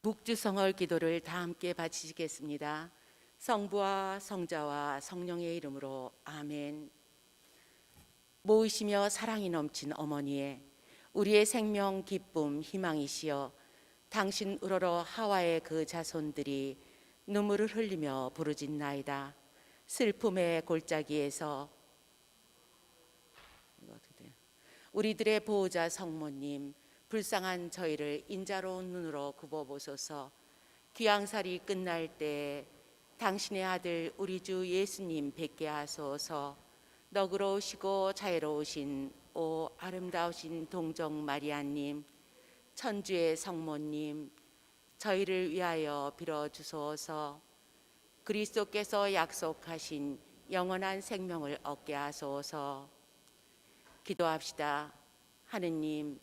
묵주성월 기도를 다 함께 바치시겠습니다. 성부와 성자와 성령의 이름으로 아멘. 모이시며 사랑이 넘친 어머니에 우리의 생명, 기쁨, 희망이시여, 당신 우러러 하와의 그 자손들이 눈물을 흘리며 부르짖나이다. 슬픔의 골짜기에서 우리들의 보호자 성모님, 불쌍한 저희를 인자로운 눈으로 굽어보소서. 귀양살이 끝날 때 당신의 아들 우리 주 예수님 뵙게 하소서. 너그러우시고 자애로우신 오 아름다우신 동정 마리아님, 천주의 성모님, 저희를 위하여 빌어주소서. 그리스도께서 약속하신 영원한 생명을 얻게 하소서. 기도합시다. 하느님,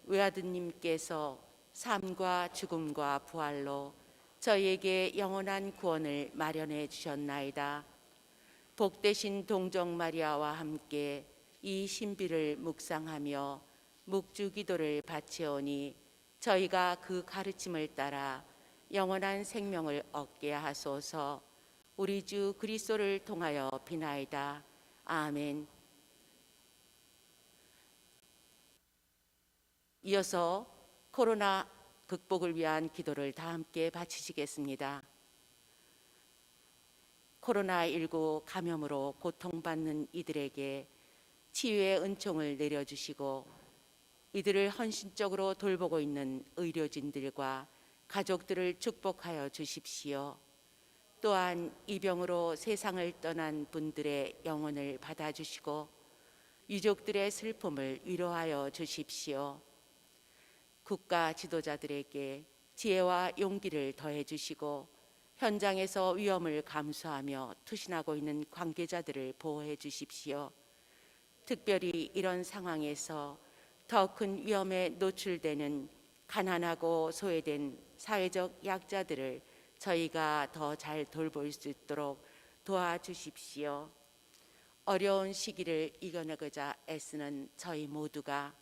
외아드님께서 삶과 죽음과 부활로 저희에게 영원한 구원을 마련해 주셨나이다. 복되신 동정 마리아와 함께 이 신비를 묵상하며 묵주 기도를 바치오니 저희가 그 가르침을 따라 영원한 생명을 얻게 하소서. 우리 주 그리스도를 통하여 비나이다. 아멘. 이어서 코로나 극복을 위한 기도를 다 함께 바치시겠습니다. 코로나19 감염으로 고통받는 이들에게 치유의 은총을 내려주시고 이들을 헌신적으로 돌보고 있는 의료진들과 가족들을 축복하여 주십시오. 또한 이 병으로 세상을 떠난 분들의 영혼을 받아주시고 유족들의 슬픔을 위로하여 주십시오. 국가 지도자들에게 지혜와 용기를 더해 주시고 현장에서 위험을 감수하며 투신하고 있는 관계자들을 보호해 주십시오. 특별히 이런 상황에서 더 큰 위험에 노출되는 가난하고 소외된 사회적 약자들을 저희가 더 잘 돌볼 수 있도록 도와주십시오. 어려운 시기를 이겨내고자 애쓰는 저희 모두가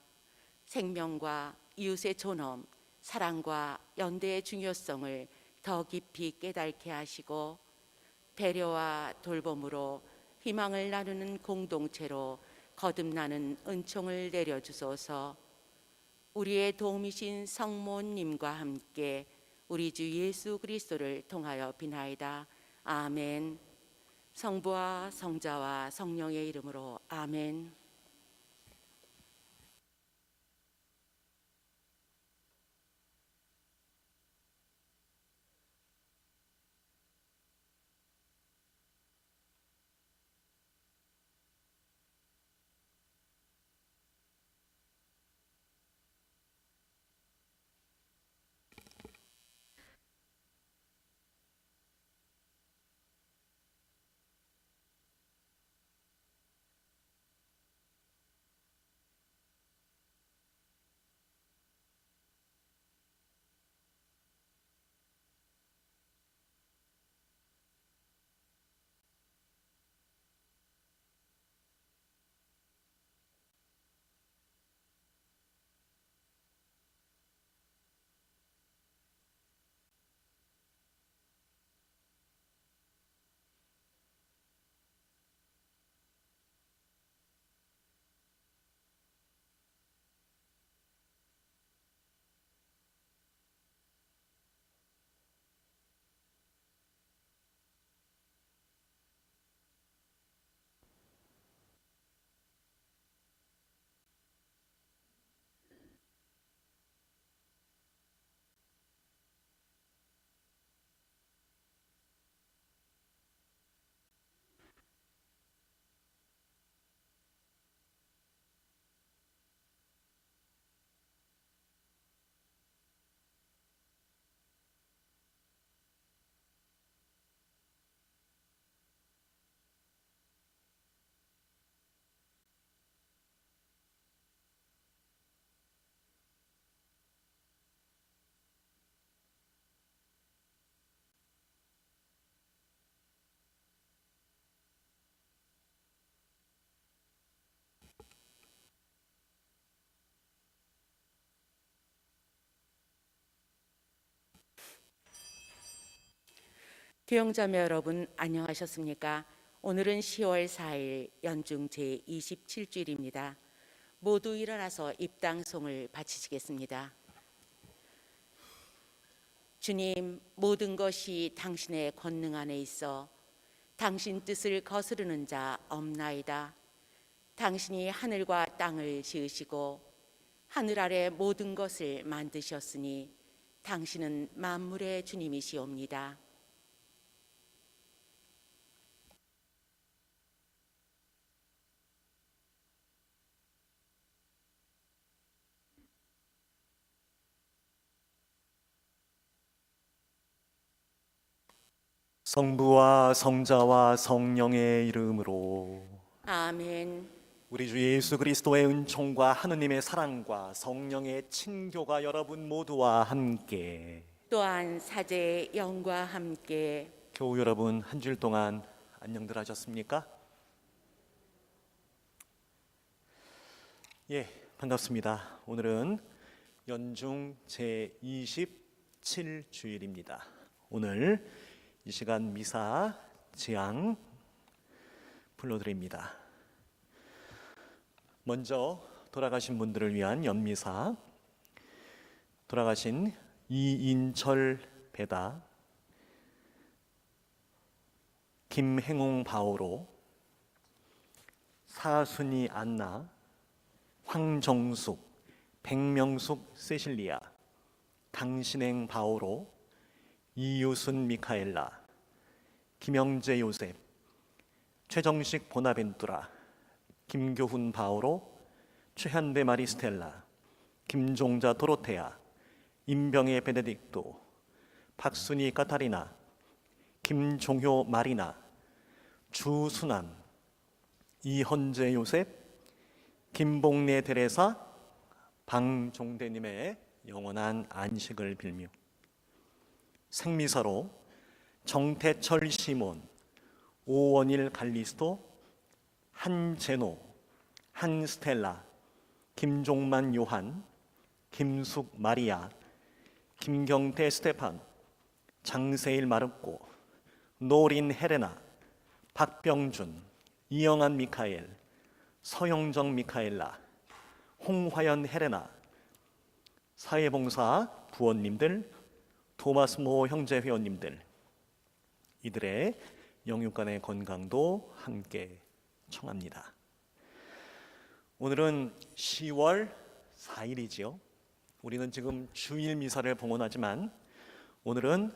생명과 이웃의 존엄, 사랑과 연대의 중요성을 더 깊이 깨닫게 하시고 배려와 돌봄으로 희망을 나누는 공동체로 거듭나는 은총을 내려주소서. 우리의 도움이신 성모님과 함께 우리 주 예수 그리스도를 통하여 비나이다. 아멘. 성부와 성자와 성령의 이름으로 아멘. 교영자매 여러분 안녕하셨습니까? 오늘은 10월 4일 연중 제27주일입니다. 모두 일어나서 입당송을 바치시겠습니다. 주님, 모든 것이 당신의 권능 안에 있어 당신 뜻을 거스르는 자 없나이다. 당신이 하늘과 땅을 지으시고 하늘 아래 모든 것을 만드셨으니 당신은 만물의 주님이시옵니다. 성부와 성자와 성령의 이름으로. 아멘. 우리 주 예수 그리스도의 은총과 하느님의 사랑과 성령의 친교가 여러분 모두와 함께. 또한 사제의 영과 함께. 교우 여러분, 한 주일 동안 안녕들 하셨습니까? 예, 반갑습니다. 오늘은 연중 제27주일입니다. 오늘 이 시간 미사 지향 불러드립니다. 먼저 돌아가신 분들을 위한 연미사, 돌아가신 이인철 배다, 김행웅 바오로, 사순이 안나, 황정숙, 백명숙 세실리아, 당신행 바오로, 이유순 미카엘라, 김영재 요셉, 최정식 보나벤투라, 김교훈 바오로, 최현대 마리스텔라, 김종자 도로테아, 임병의 베네딕토, 박순희 카타리나, 김종효 마리나, 주순남, 이헌재 요셉, 김봉래 데레사, 방종대님의 영원한 안식을 빌며, 생미사로 정태철 시몬, 오원일 갈리스토, 한제노, 한스텔라, 김종만 요한, 김숙 마리아, 김경태 스테판, 장세일 마르코, 노린 헤레나, 박병준, 이영한 미카엘, 서영정 미카엘라, 홍화연 헤레나, 사회봉사 부원님들, 토마스모 형제 회원님들, 이들의 영육간의 건강도 함께 청합니다. 오늘은 10월 4일이지요. 우리는 지금 주일 미사를 봉헌하지만 오늘은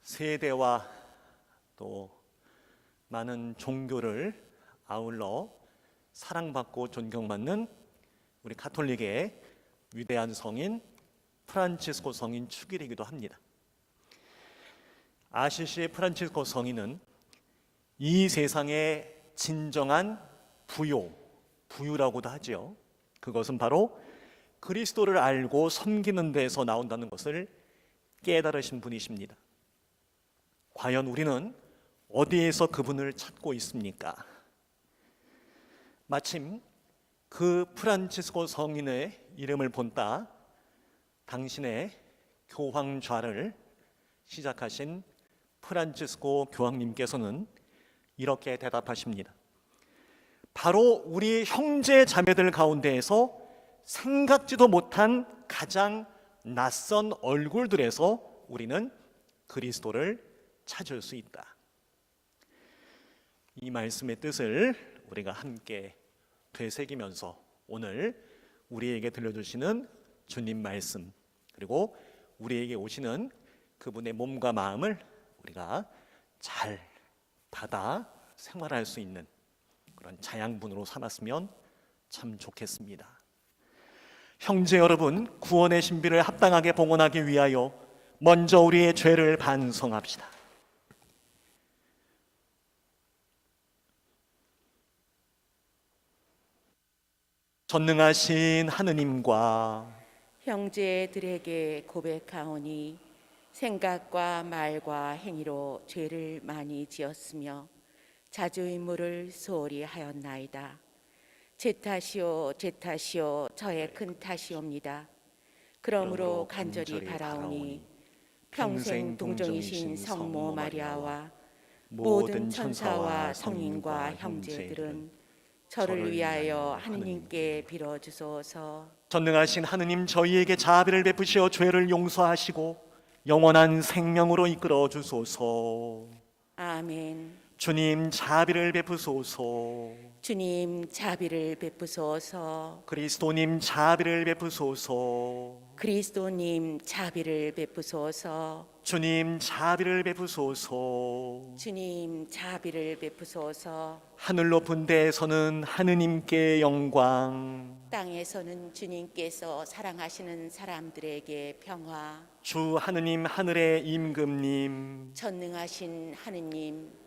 세대와 또 많은 종교를 아울러 사랑받고 존경받는 우리 가톨릭의 위대한 성인 프란치스코 성인 축일이기도 합니다. 아시시 프란치스코 성인은 이 세상의 진정한 부유라고도 하죠. 그것은 바로 그리스도를 알고 섬기는 데서 나온다는 것을 깨달으신 분이십니다. 과연 우리는 어디에서 그분을 찾고 있습니까? 마침 그 프란치스코 성인의 이름을 본따 당신의 교황좌를 시작하신 프란치스코 교황님께서는 이렇게 대답하십니다. 바로 우리 형제 자매들 가운데에서 생각지도 못한 가장 낯선 얼굴들에서 우리는 그리스도를 찾을 수 있다. 이 말씀의 뜻을 우리가 함께 되새기면서 오늘 우리에게 들려주시는 주님 말씀, 그리고 우리에게 오시는 그분의 몸과 마음을 우리가 잘 받아 생활할 수 있는 그런 자양분으로 삼았으면 참 좋겠습니다. 형제 여러분, 구원의 신비를 합당하게 봉헌하기 위하여 먼저 우리의 죄를 반성합시다. 전능하신 하느님과 형제들에게 고백하오니 생각과 말과 행위로 죄를 많이 지었으며 자주임무를 소홀히 하였나이다. 제 탓이요 제 탓이요 저의 큰 탓이옵니다. 그러므로 간절히 바라오니 평생 동정이신 성모 마리아와 모든 천사와 성인과 형제들은 저를 위하여 하느님께 빌어주소서. 전능하신 하느님, 저희에게 자비를 베푸시어 죄를 용서하시고 영원한 생명으로 이끌어 주소서. 아멘. 주님, 자비를 베푸소서. 주님 자비를 베푸소서. 그리스도님, 자비를 베푸소서. 그리스도님 자비를 베푸소서. 주님, 자비를 베푸소서. 주님 자비를 베푸소서. 하늘 높은 데에서는 하느님께 영광, 땅에서는 주님께서 사랑하시는 사람들에게 평화. 주 하느님 하늘의 임금님, 전능하신 하느님,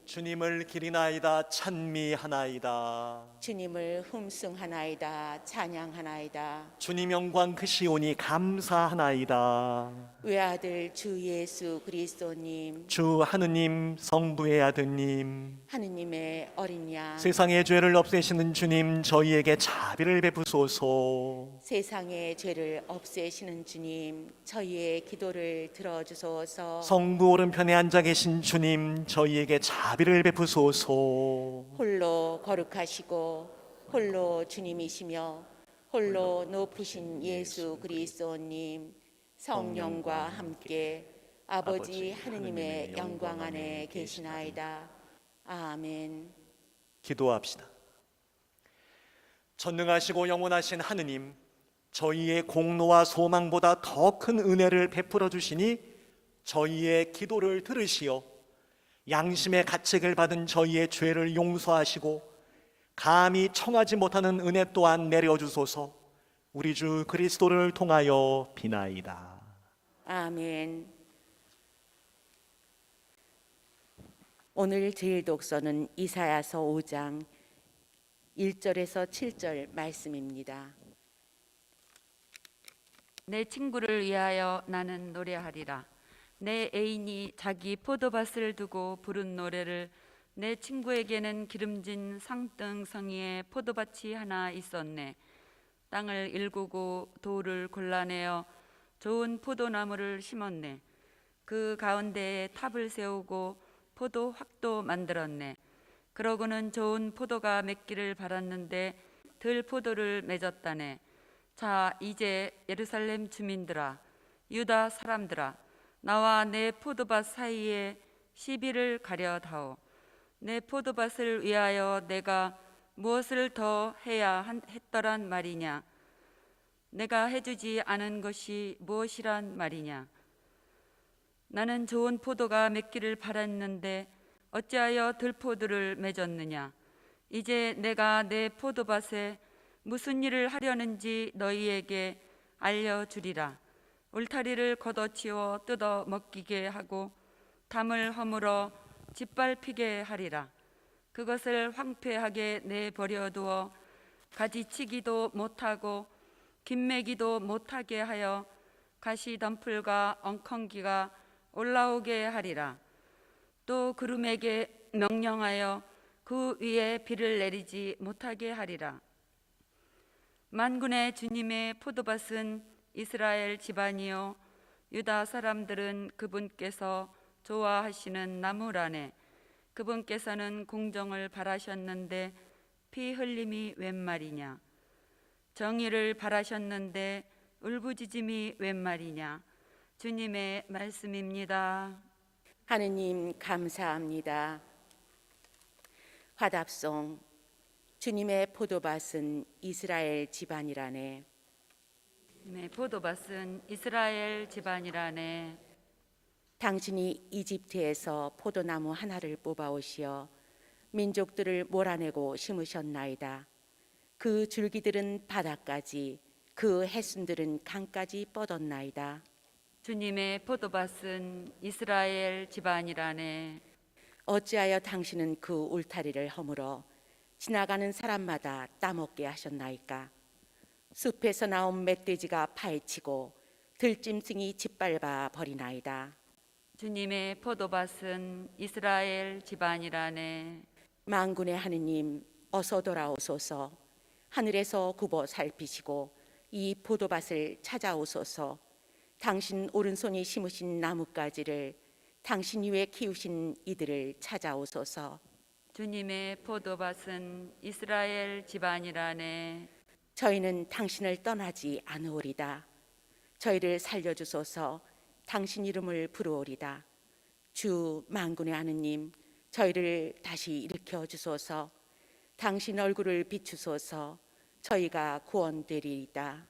주님을 기리나이다 찬미하나이다. 주님을 흠숭하나이다 찬양하나이다. 주님 영광 크시오니 감사하나이다. 외아들 주 예수 그리스도님, 주 하느님 성부의 아드님, 하느님의 어린 양, 세상의 죄를 없애시는 주님, 저희에게 자비를 베푸소서. 세상의 죄를 없애시는 주님, 저희의 기도를 들어주소서. 성부 오른편에 앉아 계신 주님, 저희에게 자비를 베푸소서. 홀로 거룩하시고 홀로 주님이시며 홀로 높으신 예수 그리스도님, 성령과 함께 아버지 하느님의 영광 안에 계시나이다. 아멘. 기도합시다. 전능하시고 영원하신 하느님, 저희의 공로와 소망보다 더 큰 은혜를 베풀어 주시니 저희의 기도를 들으시어 양심의 가책을 받은 저희의 죄를 용서하시고 감히 청하지 못하는 은혜 또한 내려주소서. 우리 주 그리스도를 통하여 비나이다. 아멘. 오늘 제일 독서는 이사야서 5장 1절에서 7절 말씀입니다. 내 친구를 위하여 나는 노래하리라. 내 애인이 자기 포도밭을 두고 부른 노래를, 내 친구에게는 기름진 상등성이의 포도밭이 하나 있었네. 땅을 일구고 돌을 골라내어 좋은 포도나무를 심었네. 그 가운데에 탑을 세우고 포도 확도 만들었네. 그러고는 좋은 포도가 맺기를 바랐는데 들 포도를 맺었다네. 자, 이제 예루살렘 주민들아, 유다 사람들아, 나와 내 포도밭 사이에 시비를 가려다오. 내 포도밭을 위하여 내가 무엇을 더 해야 했더란 말이냐? 내가 해주지 않은 것이 무엇이란 말이냐? 나는 좋은 포도가 맺기를 바랐는데 어찌하여 들포도를 맺었느냐? 이제 내가 내 포도밭에 무슨 일을 하려는지 너희에게 알려주리라. 울타리를 걷어치워 뜯어 먹기게 하고 담을 허물어 짓밟히게 하리라. 그것을 황폐하게 내버려두어 가지치기도 못하고 김매기도 못하게 하여 가시덤불과 엉겅기가 올라오게 하리라. 또 구름에게 명령하여 그 위에 비를 내리지 못하게 하리라. 만군의 주님의 포도밭은 이스라엘 집안이요 유다 사람들은 그분께서 좋아하시는 나무라네. 그분께서는 공정을 바라셨는데 피 흘림이 웬 말이냐? 정의를 바라셨는데 울부짖음이 웬 말이냐? 주님의 말씀입니다. 하느님 감사합니다. 화답송. 주님의 포도밭은 이스라엘 집안이라네. 네, 포도밭은 이스라엘 집안이라네. 당신이 이집트에서 포도나무 하나를 뽑아오시어 민족들을 몰아내고 심으셨나이다. 그 줄기들은 바다까지, 그 해순들은 강까지 뻗었나이다. 주님의 포도밭은 이스라엘 집안이라네. 어찌하여 당신은 그 울타리를 허물어 지나가는 사람마다 따먹게 하셨나이까? 숲에서 나온 멧돼지가 파헤치고 들짐승이 짓밟아 버리나이다. 주님의 포도밭은 이스라엘 집안이라네. 만군의 하느님, 어서 돌아오소서. 하늘에서 굽어 살피시고 이 포도밭을 찾아오소서. 당신 오른손이 심으신 나뭇가지를 당신 위에 키우신 이들을 찾아오소서. 주님의 포도밭은 이스라엘 집안이라네. 저희는 당신을 떠나지 않으오리다. 저희를 살려주소서. 당신 이름을 부르오리다. 주 만군의 하느님, 저희를 다시 일으켜 주소서. 당신 얼굴을 비추소서. 저희가 구원되리이다.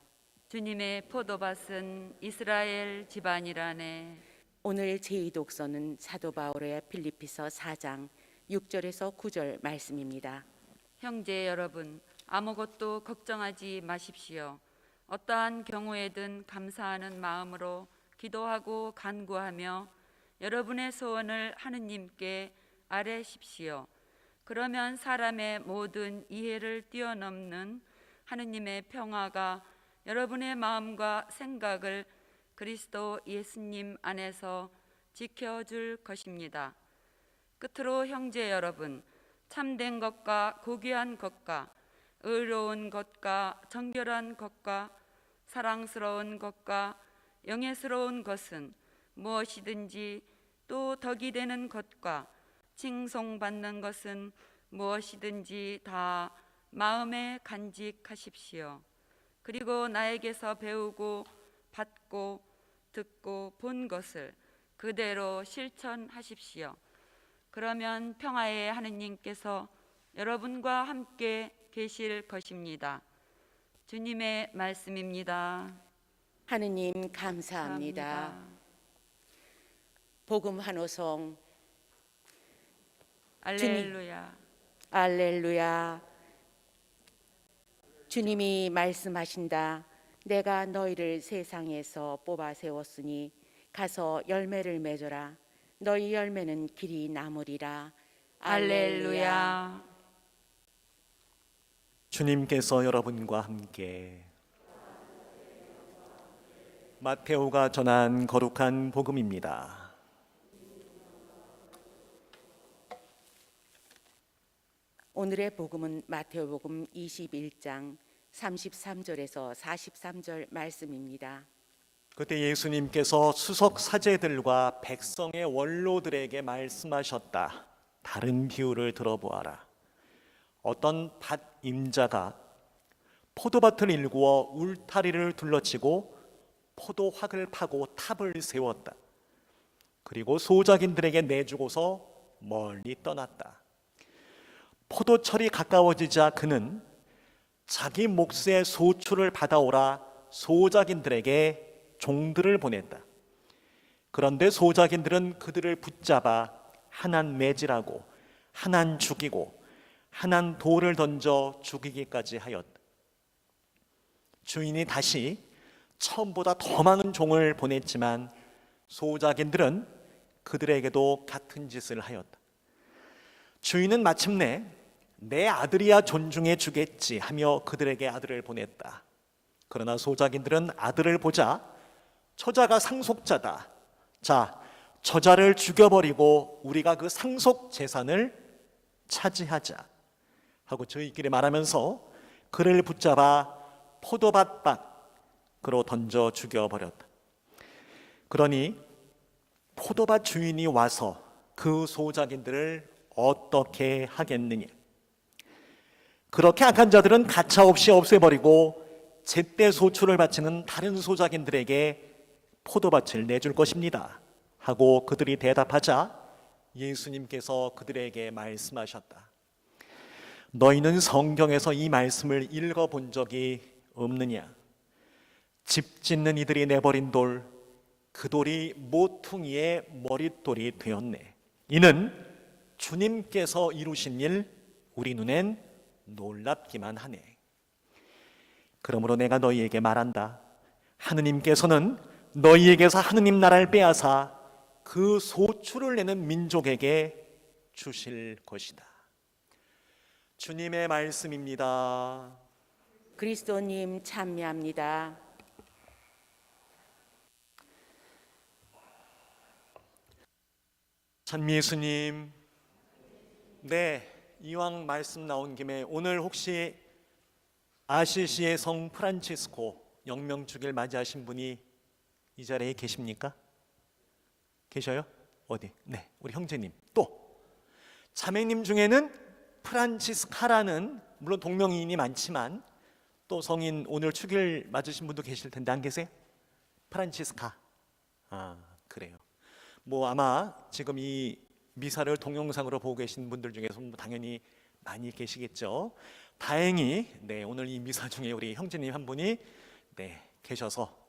주님의 포도밭은 이스라엘 집안이라네. 오늘 제2 독서는 사도 바울의 필리피서 4장 6절에서 9절 말씀입니다. 형제 여러분, 아무것도 걱정하지 마십시오. 어떠한 경우에든 감사하는 마음으로 기도하고 간구하며 여러분의 소원을 하느님께 아뢰십시오. 그러면 사람의 모든 이해를 뛰어넘는 하느님의 평화가 여러분의 마음과 생각을 그리스도 예수님 안에서 지켜줄 것입니다. 끝으로 형제 여러분, 참된 것과 고귀한 것과 의로운 것과 정결한 것과 사랑스러운 것과 영예스러운 것은 무엇이든지 또 덕이 되는 것과 칭송받는 것은 무엇이든지 다 마음에 간직하십시오. 그리고 나에게서 배우고 받고 듣고 본 것을 그대로 실천하십시오. 그러면 평화의 하느님께서 여러분과 함께 계실 것입니다. 주님의 말씀입니다. 하느님 감사합니다. 복음 한 호송. 할렐루야. 알렐루야. 주님이 말씀하신다. 내가 너희를 세상에서 뽑아 세웠으니 가서 열매를 맺어라. 너희 열매는 길이 남으리라. 할렐루야. 주님께서 여러분과 함께 마테오가 전한 거룩한 복음입니다. 오늘의 복음은 마태복음 21장 33절에서 43절 말씀입니다. 그때 예수님께서 수석 사제들과 백성의 원로들에게 말씀하셨다. 다른 비유를 들어보아라. 어떤 밭 임자가 포도밭을 일구어 울타리를 둘러치고 포도확을 파고 탑을 세웠다. 그리고 소작인들에게 내주고서 멀리 떠났다. 포도철이 가까워지자 그는 자기 몫의 소출을 받아오라 소작인들에게 종들을 보냈다. 그런데 소작인들은 그들을 붙잡아 하난 매질하고 하난 죽이고 하난 돌을 던져 죽이기까지 하였다. 주인이 다시 처음보다 더 많은 종을 보냈지만 소작인들은 그들에게도 같은 짓을 하였다. 주인은 마침내 내 아들이야 존중해 주겠지 하며 그들에게 아들을 보냈다. 그러나 소작인들은 아들을 보자 처자가 상속자다. 자, 처자를 죽여버리고 우리가 그 상속 재산을 차지하자 하고 저희끼리 말하면서 그를 붙잡아 포도밭 밖으로 던져 죽여버렸다. 그러니 포도밭 주인이 와서 그 소작인들을 어떻게 하겠느냐? 그렇게 악한 자들은 가차없이 없애버리고 제때 소출을 바치는 다른 소작인들에게 포도밭을 내줄 것입니다 하고 그들이 대답하자 예수님께서 그들에게 말씀하셨다. 너희는 성경에서 이 말씀을 읽어본 적이 없느냐? 집 짓는 이들이 내버린 돌, 그 돌이 모퉁이의 머릿돌이 되었네. 이는 주님께서 이루신 일 우리 눈엔 놀랍기만 하네. 그러므로 내가 너희에게 말한다. 하느님께서는 너희에게서 하느님 나라를 빼앗아 그 소출을 내는 민족에게 주실 것이다. 주님의 말씀입니다. 그리스도님 찬미합니다. 찬미 예수님. 네, 이왕 말씀 나온 김에 오늘 혹시 아시시의 성 프란치스코 영명주기를 맞이하신 분이 이 자리에 계십니까? 계셔요? 어디? 네, 우리 형제님. 또 자매님 중에는 프란치스카라는, 물론 동명이인이 많지만 또 성인 오늘 축일 맞으신 분도 계실 텐데 안 계세요? 프란치스카. 아, 그래요. 뭐 아마 지금 이 미사를 동영상으로 보고 계신 분들 중에서 당연히 많이 계시겠죠. 다행히 네, 오늘 이 미사 중에 우리 형제님 한 분이 네, 계셔서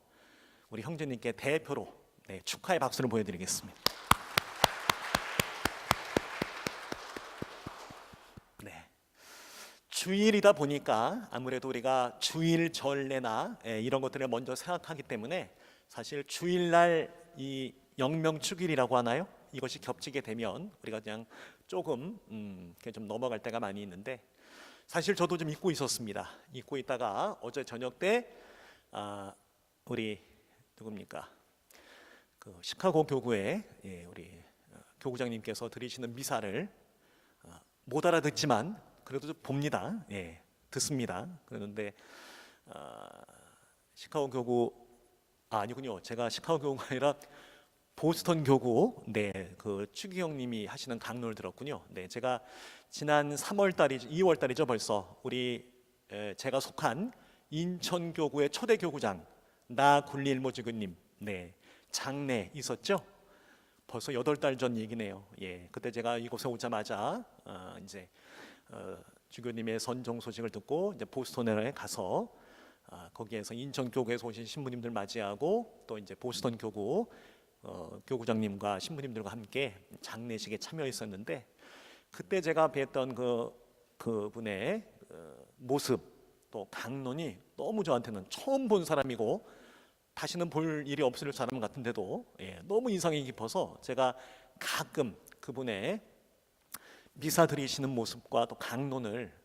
우리 형제님께 대표로 네, 축하의 박수를 보여드리겠습니다. 네, 주일이다 보니까 아무래도 우리가 주일 전례나 이런 것들을 먼저 생각하기 때문에 사실 주일날 이 영명축일이라고 하나요? 이것이 겹치게 되면 우리가 그냥 조금 좀 넘어갈 때가 많이 있는데, 사실 저도 좀 잊고 있었습니다. 잊고 있다가 어제 저녁 때 우리 누굽니까? 그 시카고 교구에 우리 교구장님께서 드리시는 미사를 못 알아듣지만 그래도 좀 봅니다. 듣습니다. 그러는데 시카고 교구 아니군요. 제가 시카고 교구가 아니라 보스턴 교구 그 추기 형님이 하시는 강론을 들었군요. 제가 지난 2월 달이죠 벌써 우리 제가 속한 인천 교구의 초대 교구장 나 굴리일모지구님 장례 있었죠. 벌써 8달 전 얘기네요. 그때 제가 이곳에 오자마자 이제 주교님의 선종 소식을 듣고 이제 보스턴에 가서 거기에서 인천 교구에서 오신 신부님들 맞이하고 또 이제 보스턴 교구 교구장님과 신부님들과 함께 장례식에 참여했었는데, 그때 제가 뵀던 그분의 모습 또 강론이 너무 저한테는 처음 본 사람이고 다시는 볼 일이 없을 사람 같은데도 너무 인상이 깊어서 제가 가끔 그분의 미사 드리시는 모습과 또 강론을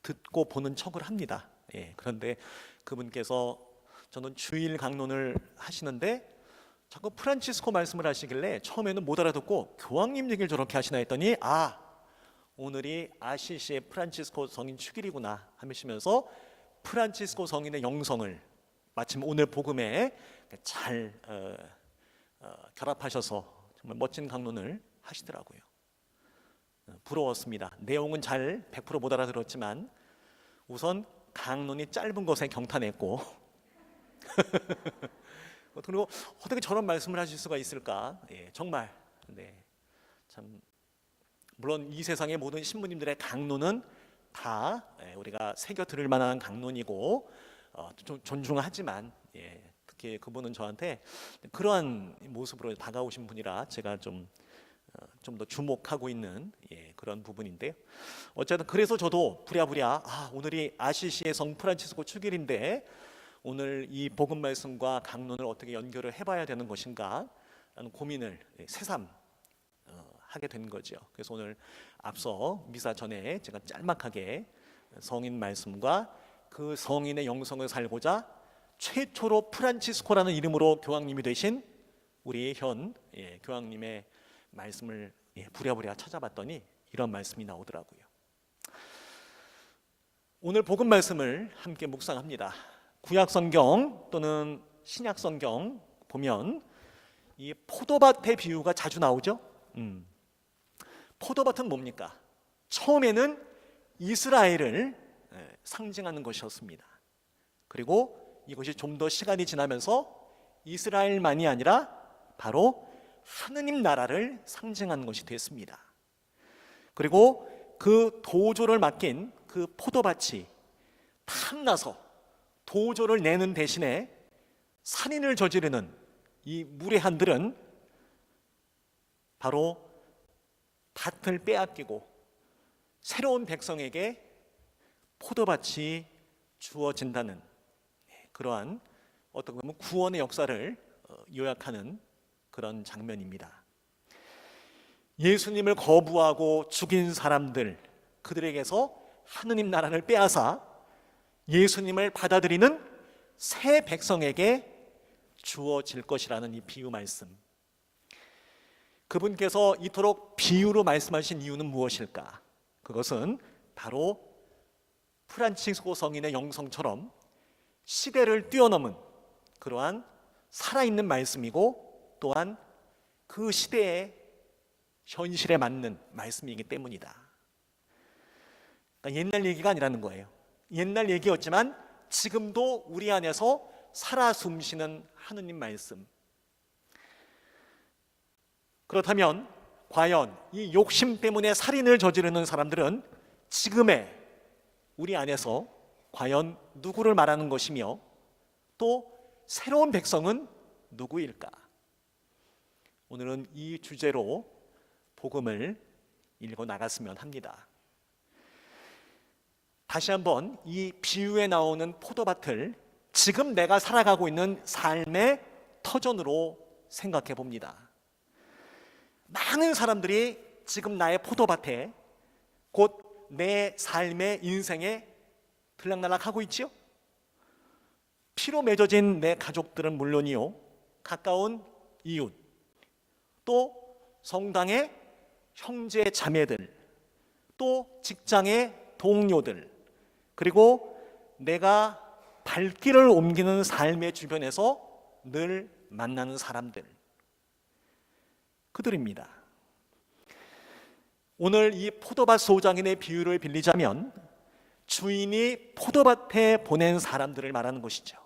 듣고 보는 척을 합니다. 그런데 그분께서 저는 주일 강론을 하시는데 자꾸 프란치스코 말씀을 하시길래 처음에는 못 알아듣고 교황님 얘기를 저렇게 하시나 했더니 오늘이 아시시의 프란치스코 성인 축일이구나 하시면서 프란치스코 성인의 영성을 마침 오늘 복음에 잘 결합하셔서 정말 멋진 강론을 하시더라고요. 부러웠습니다. 내용은 잘 100% 못 알아들었지만 우선 강론이 짧은 것에 경탄했고 그리고 어떻게 저런 말씀을 하실 수가 있을까? 정말 참 물론 이 세상의 모든 신부님들의 강론은 다 우리가 새겨 들을 만한 강론이고 좀 존중하지만 특히 그분은 저한테 그러한 모습으로 다가오신 분이라 제가 좀 더 주목하고 있는 그런 부분인데요. 어쨌든 그래서 저도 부랴부랴 오늘이 아시시의 성 프란치스코 축일인데 오늘 이 복음 말씀과 강론을 어떻게 연결을 해봐야 되는 것인가 라는 고민을 새삼 하게 된 거죠. 그래서 오늘 앞서 미사 전에 제가 짤막하게 성인 말씀과 그 성인의 영성을 살고자 최초로 프란치스코라는 이름으로 교황님이 되신 우리 현 교황님의 말씀을 부랴부랴 찾아봤더니 이런 말씀이 나오더라고요. 오늘 복음 말씀을 함께 묵상합니다. 구약 성경 또는 신약 성경 보면 이 포도밭의 비유가 자주 나오죠. 포도밭은 뭡니까? 처음에는 이스라엘을 상징하는 것이었습니다. 그리고 이것이 좀 더 시간이 지나면서 이스라엘만이 아니라 바로 하느님 나라를 상징하는 것이 됐습니다. 그리고 그 도조를 맡긴 그 포도밭이 탐나서 도조를 내는 대신에 살인을 저지르는 이 무례한들은 바로 밭을 빼앗기고 새로운 백성에게 포도밭이 주어진다는 그러한 어떻게 보면 구원의 역사를 요약하는 그런 장면입니다. 예수님을 거부하고 죽인 사람들, 그들에게서 하느님 나라를 빼앗아 예수님을 받아들이는 새 백성에게 주어질 것이라는 이 비유 말씀. 그분께서 이토록 비유로 말씀하신 이유는 무엇일까? 그것은 바로 프란치스코 성인의 영성처럼 시대를 뛰어넘은 그러한 살아있는 말씀이고 또한 그 시대의 현실에 맞는 말씀이기 때문이다. 그러니까 옛날 얘기가 아니라는 거예요. 옛날 얘기였지만 지금도 우리 안에서 살아 숨쉬는 하느님 말씀. 그렇다면 과연 이 욕심 때문에 살인을 저지르는 사람들은 지금의 우리 안에서 과연 누구를 말하는 것이며 또 새로운 백성은 누구일까? 오늘은 이 주제로 복음을 읽어 나갔으면 합니다. 다시 한번 이 비유에 나오는 포도밭을 지금 내가 살아가고 있는 삶의 터전으로 생각해 봅니다. 많은 사람들이 지금 나의 포도밭에 곧 내 삶의 인생에 들락날락하고 있지요. 피로 맺어진 내 가족들은 물론이요, 가까운 이웃, 또 성당의 형제 자매들, 또 직장의 동료들, 그리고 내가 발길을 옮기는 삶의 주변에서 늘 만나는 사람들, 그들입니다. 오늘 이 포도밭 소장인의 비유를 빌리자면 주인이 포도밭에 보낸 사람들을 말하는 것이죠.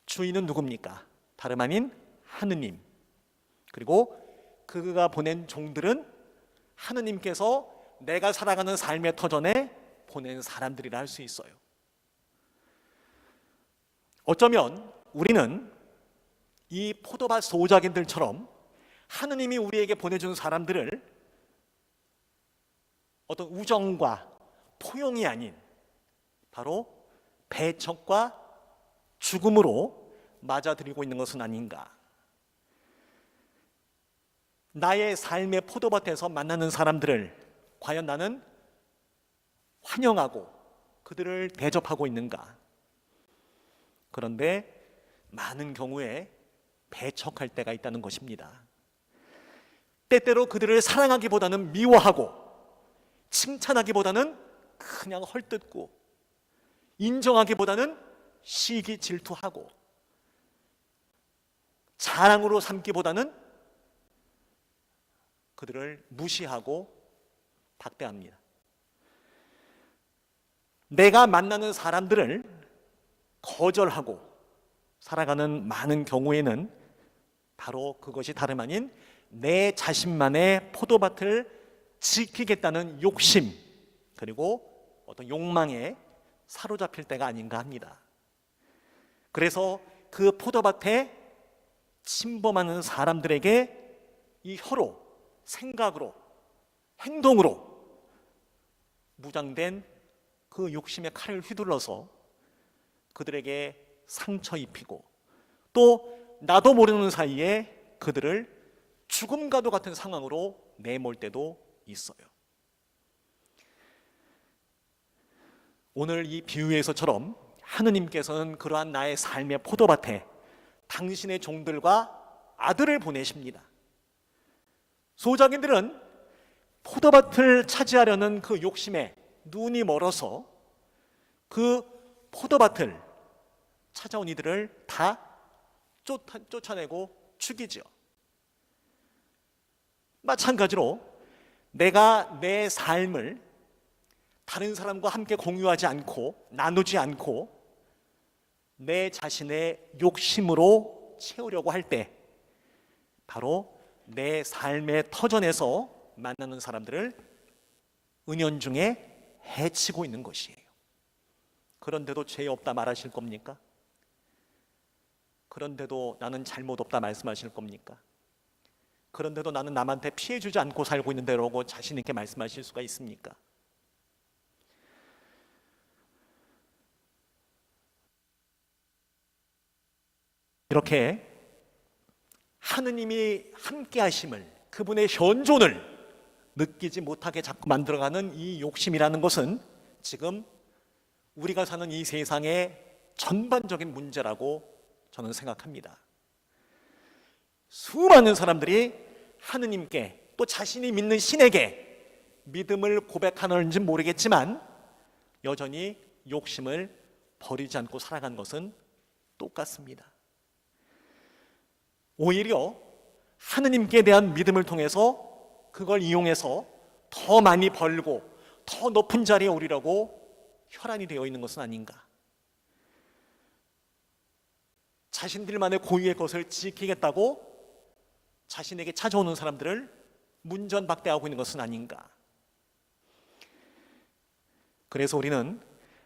주인은 누굽니까? 다름 아닌 하느님. 그리고 그가 보낸 종들은 하느님께서 내가 살아가는 삶의 터전에 보낸 사람들이라 할 수 있어요. 어쩌면 우리는 이 포도밭 소작인들처럼 하느님이 우리에게 보내준 사람들을 어떤 우정과 포용이 아닌 바로 배척과 죽음으로 맞아들이고 있는 것은 아닌가. 나의 삶의 포도밭에서 만나는 사람들을 과연 나는 환영하고 그들을 대접하고 있는가? 그런데 많은 경우에 배척할 때가 있다는 것입니다. 때때로 그들을 사랑하기보다는 미워하고 칭찬하기보다는 그냥 헐뜯고 인정하기보다는 시기 질투하고 자랑으로 삼기보다는 그들을 무시하고 박대합니다. 내가 만나는 사람들을 거절하고 살아가는 많은 경우에는 바로 그것이 다름 아닌 내 자신만의 포도밭을 지키겠다는 욕심 그리고 어떤 욕망에 사로잡힐 때가 아닌가 합니다. 그래서 그 포도밭에 침범하는 사람들에게 이 혀로, 생각으로, 행동으로 무장된 그 욕심의 칼을 휘둘러서 그들에게 상처 입히고 또 나도 모르는 사이에 그들을 죽음과도 같은 상황으로 내몰 때도 있어요. 오늘 이 비유에서처럼 하느님께서는 그러한 나의 삶의 포도밭에 당신의 종들과 아들을 보내십니다. 소작인들은 포도밭을 차지하려는 그 욕심에 눈이 멀어서 그 포도밭을 찾아온 이들을 다 쫓아내고 죽이죠. 마찬가지로 내가 내 삶을 다른 사람과 함께 공유하지 않고 나누지 않고 내 자신의 욕심으로 채우려고 할 때 바로 내 삶의 터전에서 만나는 사람들을 은연중에 해치고 있는 것이에요. 그런데도 죄 없다 말하실 겁니까? 그런데도 나는 잘못 없다 말씀하실 겁니까? 그런데도 나는 남한테 피해 주지 않고 살고 있는데라고 자신 있게 말씀하실 수가 있습니까? 이렇게 하느님이 함께 하심을, 그분의 현존을 느끼지 못하게 자꾸 만들어가는 이 욕심이라는 것은 지금 우리가 사는 이 세상의 전반적인 문제라고 저는 생각합니다. 수많은 사람들이 하느님께 또 자신이 믿는 신에게 믿음을 고백하는지 모르겠지만 여전히 욕심을 버리지 않고 살아가는 것은 똑같습니다. 오히려 하느님께 대한 믿음을 통해서 그걸 이용해서 더 많이 벌고 더 높은 자리에 오르려고 혈안이 되어 있는 것은 아닌가. 자신들만의 고유의 것을 지키겠다고 자신에게 찾아오는 사람들을 문전박대하고 있는 것은 아닌가. 그래서 우리는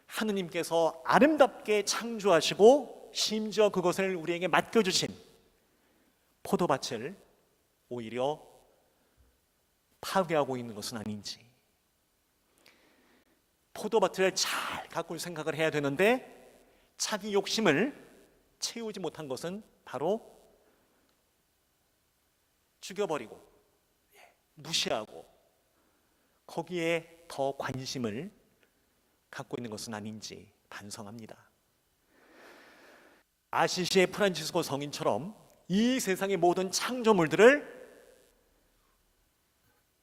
하느님께서 아름답게 창조하시고 심지어 그것을 우리에게 맡겨주신 포도밭을 오히려 파괴하고 있는 것은 아닌지. 포도밭을 잘 가꿀 생각을 해야 되는데 자기 욕심을 채우지 못한 것은 바로 죽여버리고 무시하고 거기에 더 관심을 갖고 있는 것은 아닌지 반성합니다. 아시시의 프란치스코 성인처럼 이 세상의 모든 창조물들을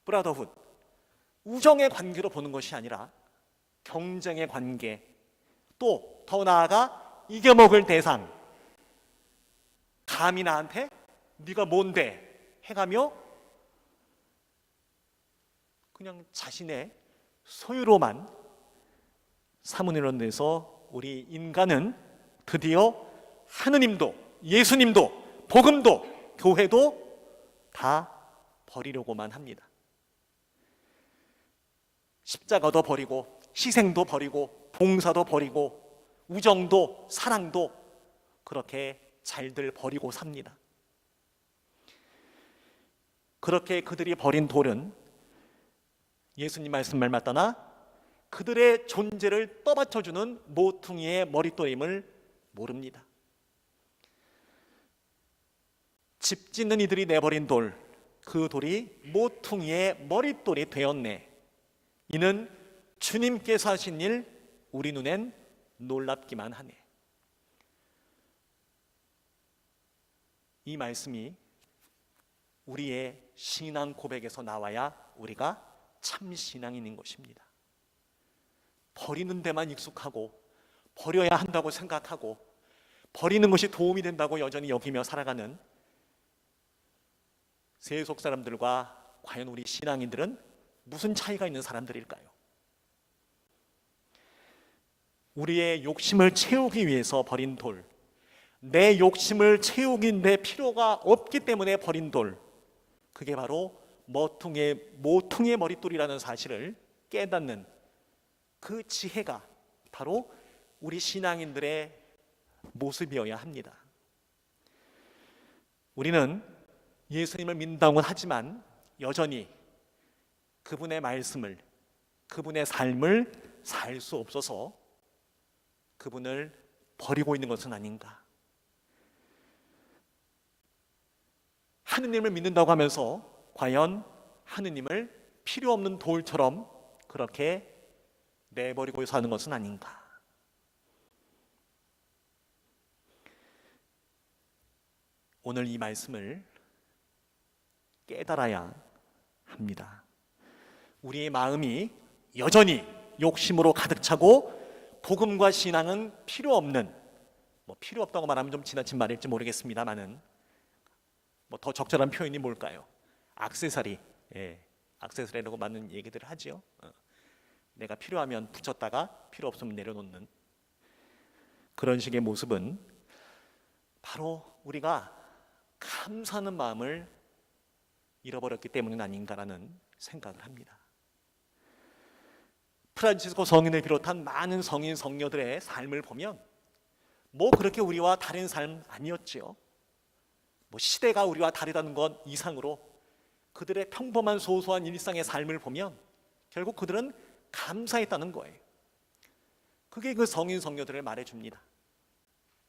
브라더훗, 우정의 관계로 보는 것이 아니라 경쟁의 관계, 또 더 나아가 이겨먹을 대상, 감히 나한테 네가 뭔데 해가며 그냥 자신의 소유로만 삼으려는 데서 우리 인간은 드디어 하느님도 예수님도 복음도 교회도 다 버리려고만 합니다. 십자가도 버리고 희생도 버리고 봉사도 버리고 우정도 사랑도 그렇게 잘들 버리고 삽니다. 그렇게 그들이 버린 돌은 예수님 말씀을 맞다나 그들의 존재를 떠받쳐주는 모퉁이의 머릿돌임을 모릅니다. 집 짓는 이들이 내버린 돌, 그 돌이 모퉁이의 머릿돌이 되었네. 이는 주님께서 하신 일 우리 눈엔 놀랍기만 하네. 이 말씀이 우리의 신앙 고백에서 나와야 우리가 참 신앙인인 것입니다. 버리는 데만 익숙하고 버려야 한다고 생각하고 버리는 것이 도움이 된다고 여전히 여기며 살아가는 세속 사람들과 과연 우리 신앙인들은 무슨 차이가 있는 사람들일까요? 우리의 욕심을 채우기 위해서 버린 돌, 내 욕심을 채우기 내 필요가 없기 때문에 버린 돌, 그게 바로 모퉁이의 머릿돌이라는 사실을 깨닫는 그 지혜가 바로 우리 신앙인들의 모습이어야 합니다. 우리는 예수님을 믿는다고 하지만 여전히 그분의 말씀을, 그분의 삶을 살 수 없어서 그분을 버리고 있는 것은 아닌가. 하느님을 믿는다고 하면서 과연 하느님을 필요 없는 돌처럼 그렇게 내버리고 사는 것은 아닌가. 오늘 이 말씀을 깨달아야 합니다. 우리의 마음이 여전히 욕심으로 가득 차고 복음과 신앙은 필요 없는, 필요 없다고 말하면 좀 지나친 말일지 모르겠습니다만은 더 적절한 표현이 뭘까요? 액세서리, 액세서리라고 많은 얘기들을 하죠. 내가 필요하면 붙였다가 필요 없으면 내려놓는 그런 식의 모습은 바로 우리가 감사하는 마음을 잃어버렸기 때문은 아닌가라는 생각을 합니다. 프란치스코 성인을 비롯한 많은 성인 성녀들의 삶을 보면 그렇게 우리와 다른 삶 아니었지요. 시대가 우리와 다르다는 것 이상으로 그들의 평범한 소소한 일상의 삶을 보면 결국 그들은 감사했다는 거예요. 그게 그 성인 성녀들을 말해줍니다.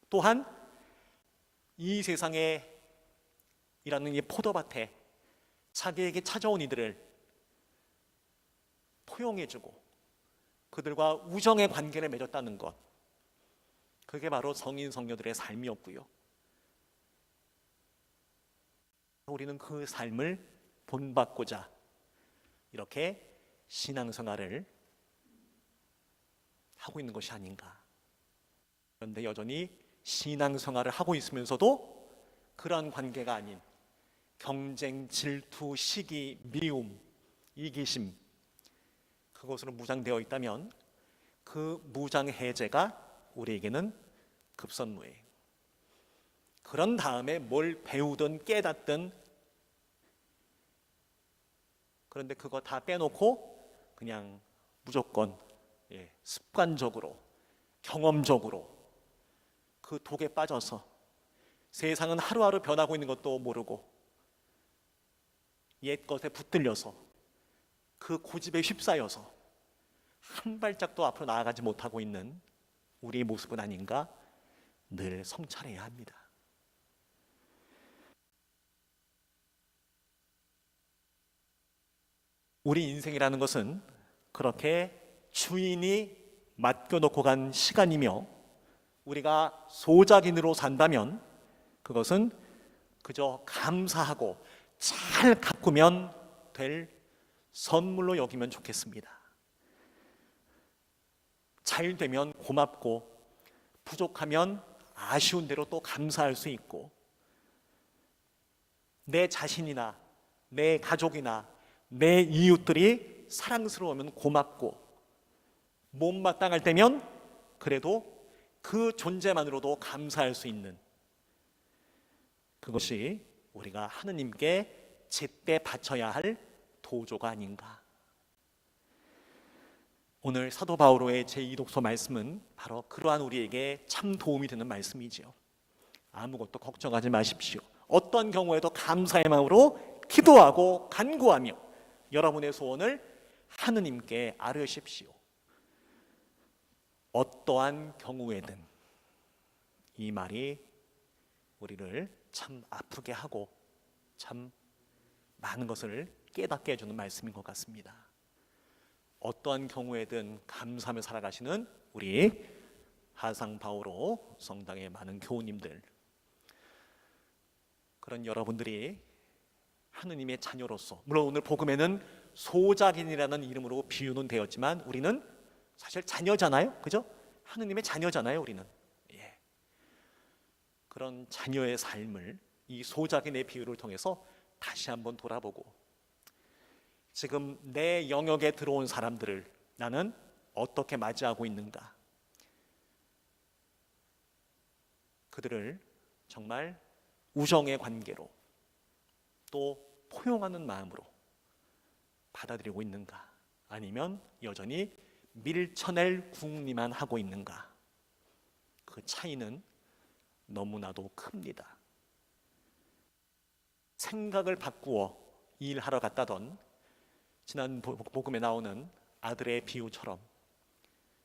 또한 이 세상에 일하는 이 포도밭에 자기에게 찾아온 이들을 포용해주고 그들과 우정의 관계를 맺었다는 것, 그게 바로 성인 성녀들의 삶이었고요. 우리는 그 삶을 본받고자 이렇게 신앙생활을 하고 있는 것이 아닌가. 그런데 여전히 신앙생활을 하고 있으면서도 그러한 관계가 아닌 경쟁, 질투, 시기, 미움, 이기심, 그것으로 무장되어 있다면 그 무장 해제가 우리에게는 급선무예요. 그런 다음에 뭘 배우든 깨닫든, 그런데 그거 다 빼놓고 그냥 무조건 습관적으로, 경험적으로 그 독에 빠져서 세상은 하루하루 변하고 있는 것도 모르고 옛 것에 붙들려서 그 고집에 휩싸여서 한 발짝도 앞으로 나아가지 못하고 있는 우리의 모습은 아닌가 늘 성찰해야 합니다. 우리 인생이라는 것은 그렇게 주인이 맡겨놓고 간 시간이며, 우리가 소작인으로 산다면 그것은 그저 감사하고 잘 가꾸면 될 선물로 여기면 좋겠습니다. 잘 되면 고맙고, 부족하면 아쉬운 대로 또 감사할 수 있고, 내 자신이나 내 가족이나 내 이웃들이 사랑스러우면 고맙고, 못마땅할 때면 그래도 그 존재만으로도 감사할 수 있는, 그것이 우리가 하느님께 제때 바쳐야 할 도조가 아닌가. 오늘 사도 바오로의 제2독서 말씀은 바로 그러한 우리에게 참 도움이 되는 말씀이지요. 아무것도 걱정하지 마십시오. 어떤 경우에도 감사의 마음으로 기도하고 간구하며 여러분의 소원을 하느님께 아뢰십시오. 어떠한 경우에든, 이 말이 우리를 참 아프게 하고 참 많은 것을 깨닫게 해주는 말씀인 것 같습니다. 어떠한 경우에든 감사하며 살아가시는 우리 하상 바오로 성당의 많은 교우님들, 그런 여러분들이 하느님의 자녀로서, 물론 오늘 복음에는 소작인이라는 이름으로 비유는 되었지만 우리는 사실 자녀잖아요, 그죠? 하느님의 자녀잖아요, 우리는. 그런 자녀의 삶을 이 소작인의 비유를 통해서 다시 한번 돌아보고, 지금 내 영역에 들어온 사람들을 나는 어떻게 맞이하고 있는가, 그들을 정말 우정의 관계로 또 포용하는 마음으로 받아들이고 있는가, 아니면 여전히 밀쳐낼 궁리만 하고 있는가. 그 차이는 너무나도 큽니다. 생각을 바꾸어 일하러 갔다던 지난 복음에 나오는 아들의 비유처럼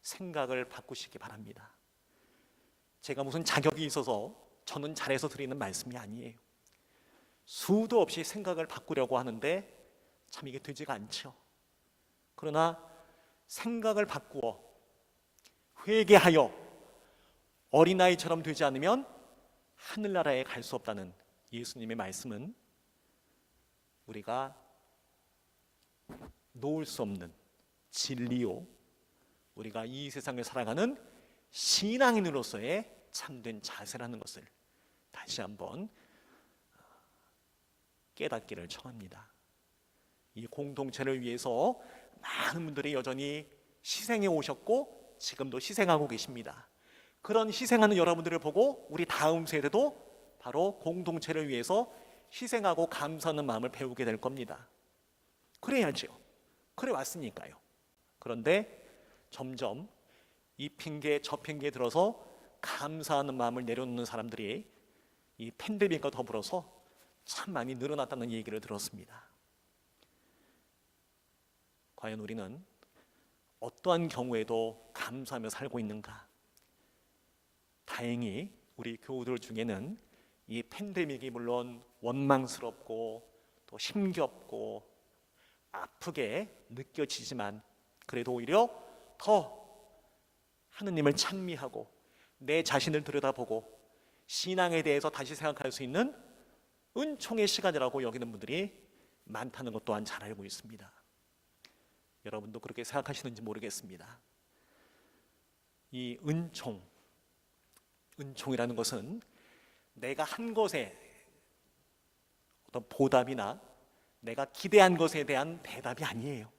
생각을 바꾸시기 바랍니다. 제가 무슨 자격이 있어서 저는 잘해서 드리는 말씀이 아니에요. 수도 없이 생각을 바꾸려고 하는데 참 이게 되지가 않죠. 그러나 생각을 바꾸어 회개하여 어린아이처럼 되지 않으면 하늘나라에 갈 수 없다는 예수님의 말씀은 우리가 놓을 수 없는 진리요, 우리가 이 세상을 살아가는 신앙인으로서의 참된 자세라는 것을 다시 한번 깨닫기를 청합니다. 이 공동체를 위해서 많은 분들이 여전히 희생해 오셨고 지금도 희생하고 계십니다. 그런 희생하는 여러분들을 보고 우리 다음 세대도 바로 공동체를 위해서 희생하고 감사하는 마음을 배우게 될 겁니다. 그래야죠. 그래 왔으니까요. 그런데 점점 이 핑계 저 핑계에 들어서 감사하는 마음을 내려놓는 사람들이 이 팬데믹과 더불어서 참 많이 늘어났다는 얘기를 들었습니다. 과연 우리는 어떠한 경우에도 감사하며 살고 있는가? 다행히 우리 교우들 중에는 이 팬데믹이 물론 원망스럽고 또 힘겹고 아프게 느껴지지만 그래도 오히려 더 하느님을 찬미하고 내 자신을 들여다보고 신앙에 대해서 다시 생각할 수 있는 은총의 시간이라고 여기는 분들이 많다는 것 또한 잘 알고 있습니다. 여러분도 그렇게 생각하시는지 모르겠습니다. 이 은총이라는 것은 내가 한 것에 어떤 보답이나 내가 기대한 것에 대한 대답이 아니에요.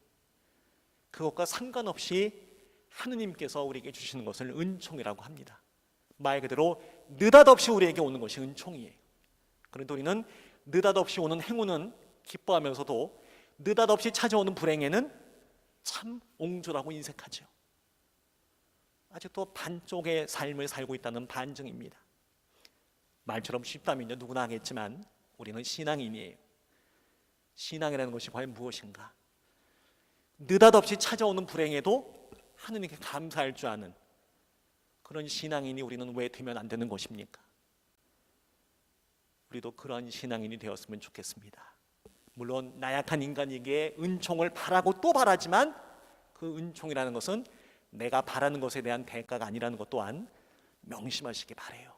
그것과 상관없이 하느님께서 우리에게 주시는 것을 은총이라고 합니다. 말 그대로 느닷없이 우리에게 오는 것이 은총이에요. 그런데 우리는 느닷없이 오는 행운은 기뻐하면서도 느닷없이 찾아오는 불행에는 참 옹졸하고 인색하죠. 아직도 반쪽의 삶을 살고 있다는 반증입니다. 말처럼 쉽다면요 누구나 하겠지만 우리는 신앙인이에요. 신앙이라는 것이 과연 무엇인가? 느닷없이 찾아오는 불행에도 하느님께 감사할 줄 아는 그런 신앙인이 우리는 왜 되면 안 되는 것입니까? 우리도 그런 신앙인이 되었으면 좋겠습니다. 물론 나약한 인간에게 은총을 바라고 또 바라지만 그 은총이라는 것은 내가 바라는 것에 대한 대가가 아니라는 것 또한 명심하시기 바라요.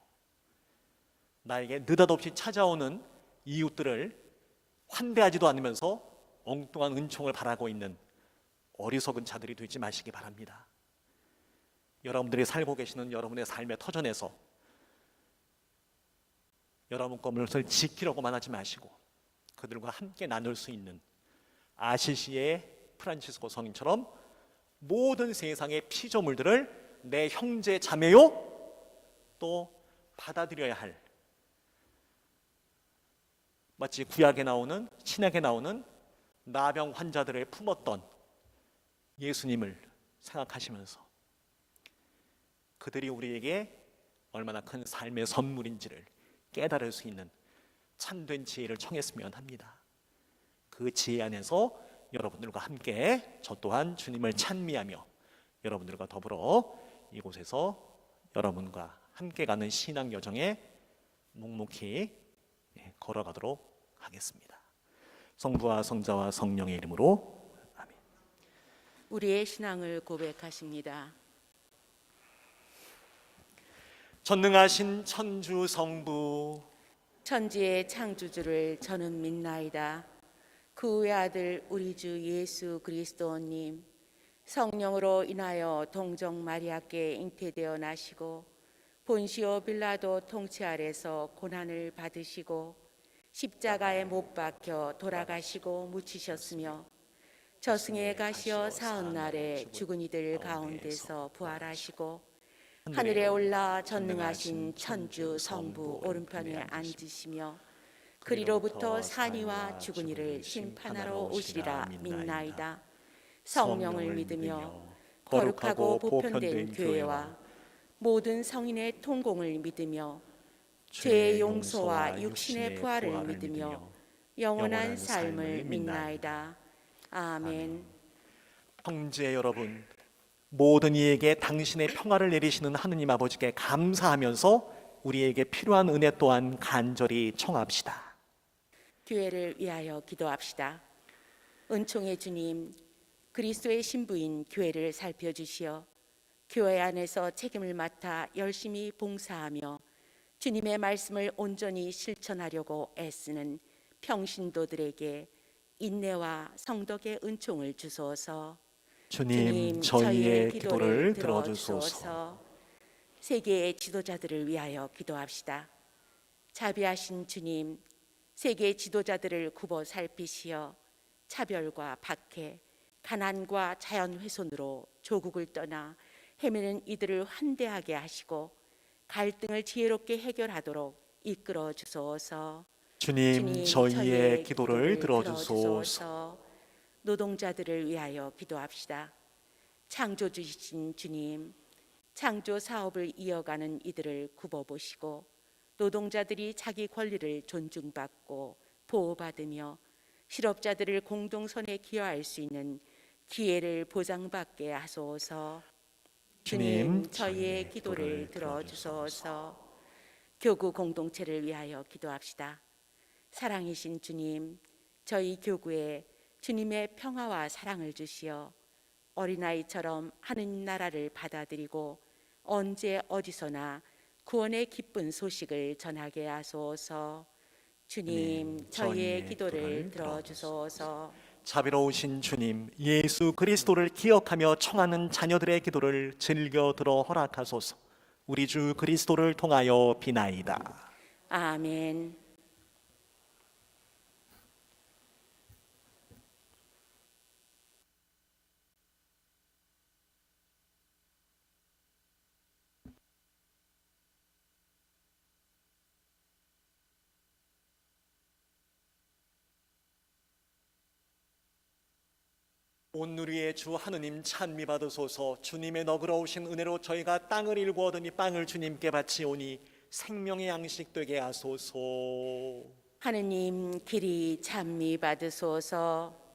나에게 느닷없이 찾아오는 이웃들을 환대하지도 않으면서 엉뚱한 은총을 바라고 있는 어리석은 자들이 되지 마시기 바랍니다. 여러분들이 살고 계시는 여러분의 삶의 터전에서 여러분 것을 지키려고만 하지 마시고 그들과 함께 나눌 수 있는 아시시의 프란치스코 성인처럼 모든 세상의 피조물들을 내 형제 자매요 또 받아들여야 할, 마치 구약에 나오는 신약에 나오는 나병 환자들을 품었던 예수님을 생각하시면서 그들이 우리에게 얼마나 큰 삶의 선물인지를 깨달을 수 있는 참된 지혜를 청했으면 합니다. 그 지혜 안에서 여러분들과 함께 저 또한 주님을 찬미하며 여러분들과 더불어 이곳에서 여러분과 함께 가는 신앙 여정에 묵묵히 걸어가도록 하겠습니다. 성부와 성자와 성령의 이름으로 아멘. 우리의 신앙을 고백하십니다. 전능하신 천주 성부 천지의 창조주를 저는 믿나이다. 그 외아들 우리 주 예수 그리스도님 성령으로 인하여 동정 마리아께 잉태되어 나시고 본시오 빌라도 통치 아래서 고난을 받으시고 십자가에 못 박혀 돌아가시고 묻히셨으며 저승에 가시어 사흘날에 죽은 이들 가운데서 부활하시고 하늘에 올라 전능하신 천주 성부 오른편에 앉으시며 그리로부터 산이와 죽은 이를 심판하러 오시리라 믿나이다. 성령을 믿으며 거룩하고 보편된 교회와 모든 성인의 통공을 믿으며 죄의 용서와 육신의 부활을 믿으며 영원한 삶을 믿나이다. 아멘. 형제 여러분, 모든 이에게 당신의 평화를 내리시는 하느님 아버지께 감사하면서 우리에게 필요한 은혜 또한 간절히 청합시다. 교회를 위하여 기도합시다. 은총의 주님, 그리스도의 신부인 교회를 살펴주시어 교회 안에서 책임을 맡아 열심히 봉사하며 주님의 말씀을 온전히 실천하려고 애쓰는 평신도들에게 인내와 성덕의 은총을 주소서. 주님, 저희의 기도를 들어주소서. 세계의 지도자들을 위하여 기도합시다. 자비하신 주님, 세계 지도자들을 굽어 살피시어 차별과 박해, 가난과 자연훼손으로 조국을 떠나 헤매는 이들을 환대하게 하시고 갈등을 지혜롭게 해결하도록 이끌어 주소서. 주님, 저희의 기도를 들어주소서. 노동자들을 위하여 기도합시다. 창조주이신 주님, 창조 사업을 이어가는 이들을 굽어보시고 노동자들이 자기 권리를 존중받고 보호받으며 실업자들을 공동선에 기여할 수 있는 기회를 보장받게 하소서. 주님, 저희의 기도를 들어주소서. 교구 공동체를 위하여 기도합시다. 사랑이신 주님, 저희 교구에 주님의 평화와 사랑을 주시어 어린아이처럼 하느님 나라를 받아들이고 언제 어디서나 구원의 기쁜 소식을 전하게 하소서. 주님, 저희의 기도를 들어주소서. 자비로우신 주님, 예수 그리스도를 기억하며 청하는 자녀들의 기도를 즐겨 들어 허락하소서. 우리 주 그리스도를 통하여 비나이다. 아멘. 온누리의 주 하느님 찬미 받으소서. 주님의 너그러우신 은혜로 저희가 땅을 일구 얻으니 빵을 주님께 바치오니 생명의 양식 되게 하소서. 하느님 길이 찬미 받으소서.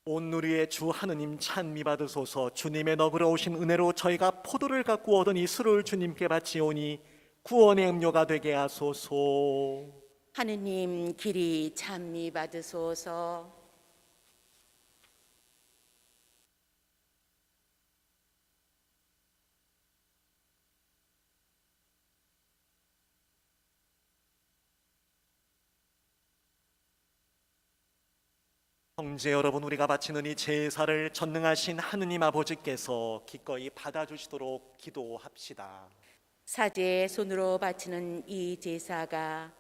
온누리의 주 하느님 찬미 받으소서. 주님의 너그러우신 은혜로 저희가 포도를 갖고 얻으니 술을 주님께 바치오니 구원의 음료가 되게 하소서. 하느님 길이 찬미 받으소서. 형제 여러분, 우리가 바치는 이 제사를 전능하신 하느님 아버지께서 기꺼이 받아주시도록 기도합시다. 사제의 손으로 바치는 이 제사가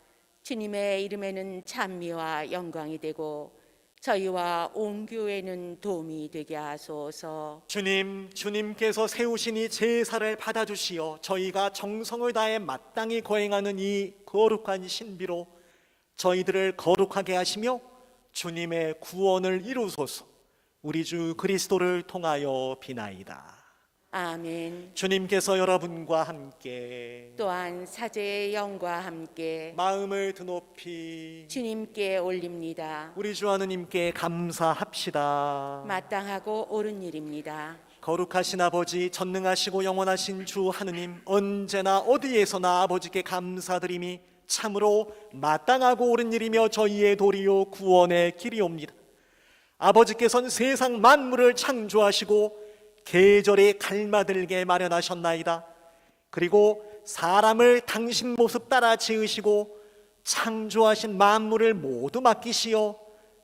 주님의 이름에는 찬미와 영광이 되고 저희와 온 교회는 도움이 되게 하소서. 주님께서 세우신 이 제사를 받아주시어 저희가 정성을 다해 마땅히 거행하는 이 거룩한 신비로 저희들을 거룩하게 하시며 주님의 구원을 이루소서. 우리 주 그리스도를 통하여 비나이다. 아멘. 주님께서 여러분과 함께 또한 사제의 영과 함께 마음을 드높이 주님께 올립니다. 우리 주 하느님께 감사합시다. 마땅하고 옳은 일입니다. 거룩하신 아버지, 전능하시고 영원하신 주 하느님, 언제나 어디에서나 아버지께 감사드림이 참으로 마땅하고 옳은 일이며 저희의 도리요 구원의 길이옵니다. 아버지께서는 세상 만물을 창조하시고 계절이 갈마들게 마련하셨나이다. 그리고 사람을 당신 모습 따라 지으시고 창조하신 만물을 모두 맡기시어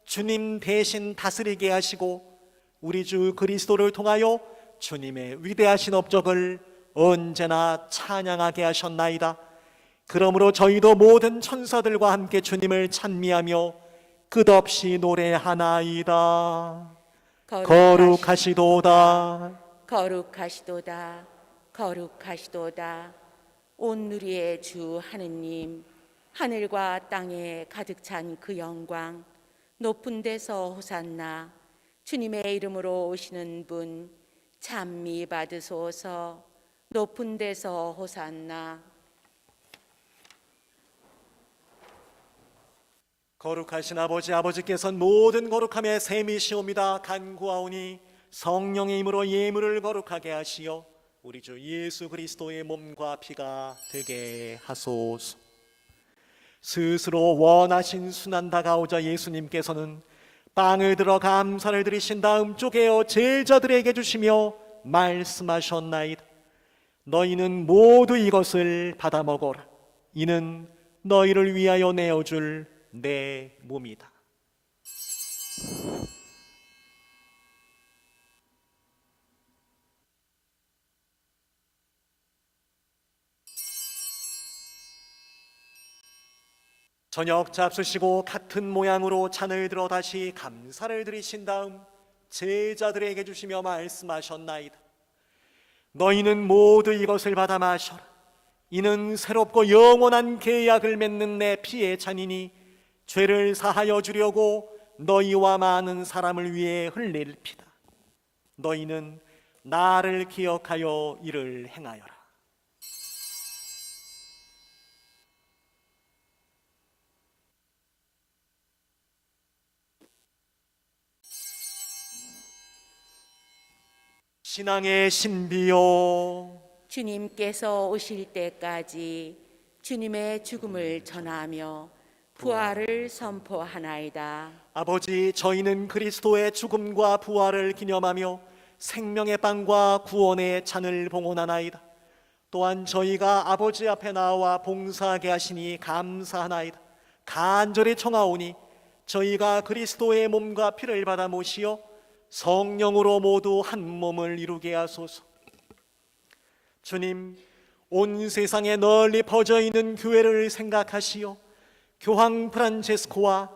주님 대신 다스리게 하시고 우리 주 그리스도를 통하여 주님의 위대하신 업적을 언제나 찬양하게 하셨나이다. 그러므로 저희도 모든 천사들과 함께 주님을 찬미하며 끝없이 노래하나이다. 거룩하시도다. 거룩하시도다. 거룩하시도다. 온누리의 주 하느님, 하늘과 땅에 가득 찬 그 영광, 높은 데서 호산나. 주님의 이름으로 오시는 분 찬미 받으소서. 높은 데서 호산나. 거룩하신 아버지께서는 모든 거룩함의 셈이시옵니다. 간구하오니 성령의 힘으로 예물을 거룩하게 하시어 우리 주 예수 그리스도의 몸과 피가 되게 하소서. 스스로 원하신 순환 다가오자 예수님께서는 빵을 들어 감사를 드리신 다음 쪼개어 제자들에게 주시며 말씀하셨나이다. 너희는 모두 이것을 받아 먹어라. 이는 너희를 위하여 내어줄 내 몸이다. 저녁 잡수시고 같은 모양으로 잔을 들어 다시 감사를 드리신 다음 제자들에게 주시며 말씀하셨나이다. 너희는 모두 이것을 받아 마셔라. 이는 새롭고 영원한 계약을 맺는 내 피의 잔이니 죄를 사하여 주려고 너희와 많은 사람을 위해 흘릴 피다. 너희는 나를 기억하여 이를 행하여라. 신앙의 신비요, 주님께서 오실 때까지 주님의 죽음을 전하며 부활을 선포하나이다. 아버지, 저희는 그리스도의 죽음과 부활을 기념하며 생명의 빵과 구원의 잔을 봉헌하나이다. 또한 저희가 아버지 앞에 나와 봉사하게 하시니 감사하나이다. 간절히 청하오니 저희가 그리스도의 몸과 피를 받아 모시어 성령으로 모두 한 몸을 이루게 하소서. 주님, 온 세상에 널리 퍼져 있는 교회를 생각하시어 교황 프란체스코와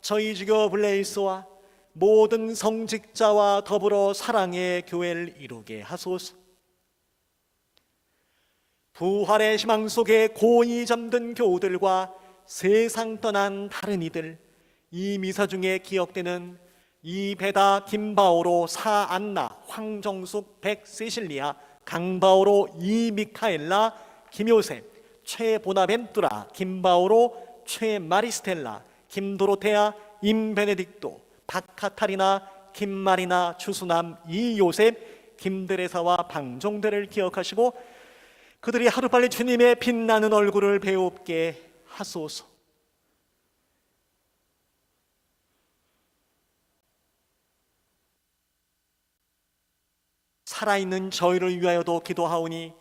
저희 주교 블레이스와 모든 성직자와 더불어 사랑의 교회를 이루게 하소서. 부활의 희망 속에 고이 잠든 교우들과 세상 떠난 다른 이들, 이 미사 중에 기억되는 이베다, 김바오로, 사안나, 황정숙, 백세실리아, 강바오로, 이미카엘라, 김요셉, 최보나벤뚜라, 김바오로, 최마리스텔라, 김도로테아, 임베네딕토, 박카타리나, 김마리나, 추수남, 이요셉, 김드레사와 방종대를 기억하시고 그들이 하루빨리 주님의 빛나는 얼굴을 배웁게 하소서. 살아있는 저희를 위하여도 기도하오니